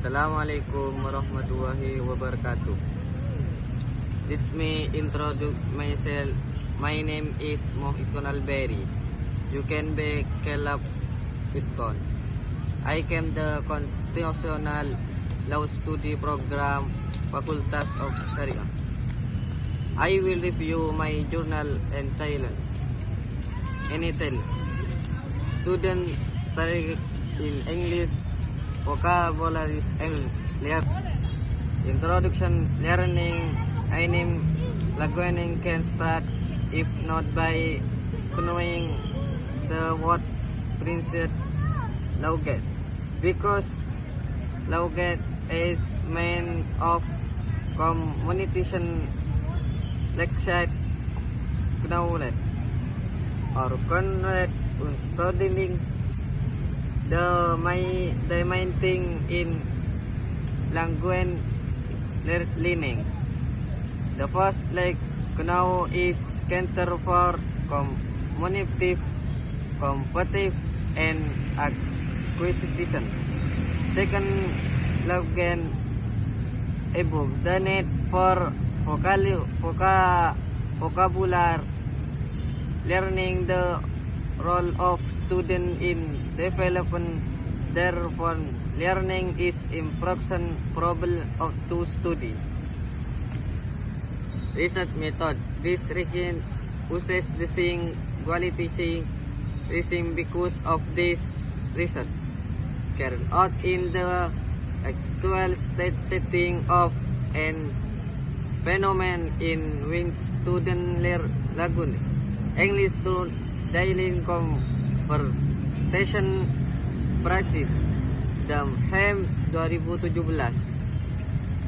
Assalamualaikum warahmatullahi wabarakatuh. This me introduce myself. My name is Mohikun Alberi. You can be Kelab Bitcoin. I came the Constitutional Law Study Program, Facultas of Sharia. I will review my journal entitled Entitled Student Study in English Vocabulary and Introduction Learning. I name learning can start if not by knowing the words printed Lauget, because Lauget is means of communication, lecture, knowledge, or convert studying the main thing in language learning. The first leg now is counter for communicative, competitive, and acquisition. Second leg above the need for vocabulary learning, the role of student in developing their own learning is important problem of to study. Research method. This reckons uses the same quality reason because of this research carried out in the actual state setting of an phenomenon in which student learn English to daily conversation practice dalam HEM 2017.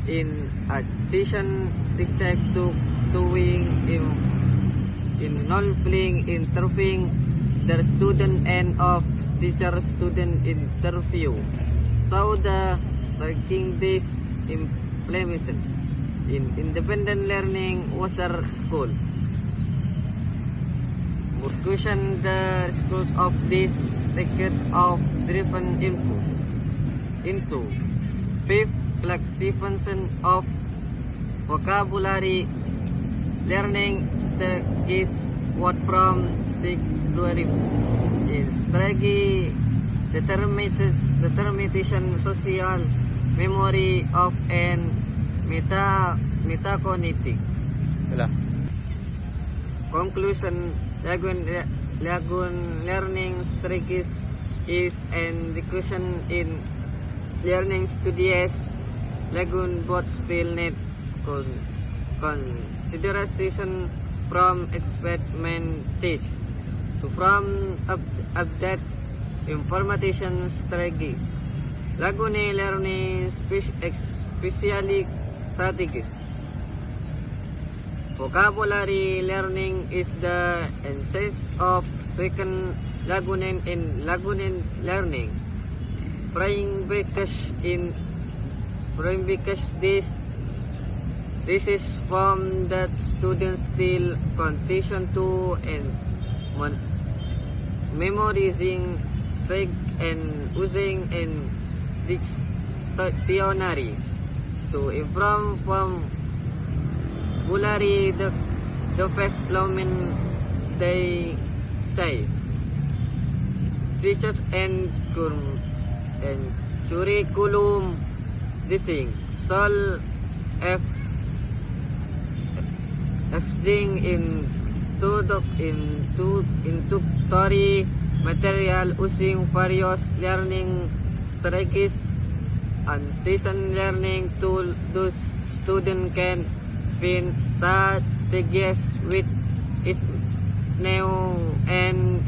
In addition, research to involving interviewing the student and of teacher-student interview. So the striking this implementation in independent learning water school. Discussion the schools of this record of driven info into fifth classification of vocabulary learning is what from secondary in strategy determination social memory of an metacognitive. Conclusion. Lagun learning strategies is an education in learning studies. Lagun both still need consideration from experimentation to from update information strategy. Lagune learning especially strategies. Vocabulary learning is the essence of second Lagunen in Lagunen learning. Because this is from that students still condition to and memorizing, speak and using in dictionary to improve from vocabulary the phenomenon they say. Teachers and curriculum design solve everything introductory material using various learning strategies and teaching learning tool. Those students can find strategies with its new and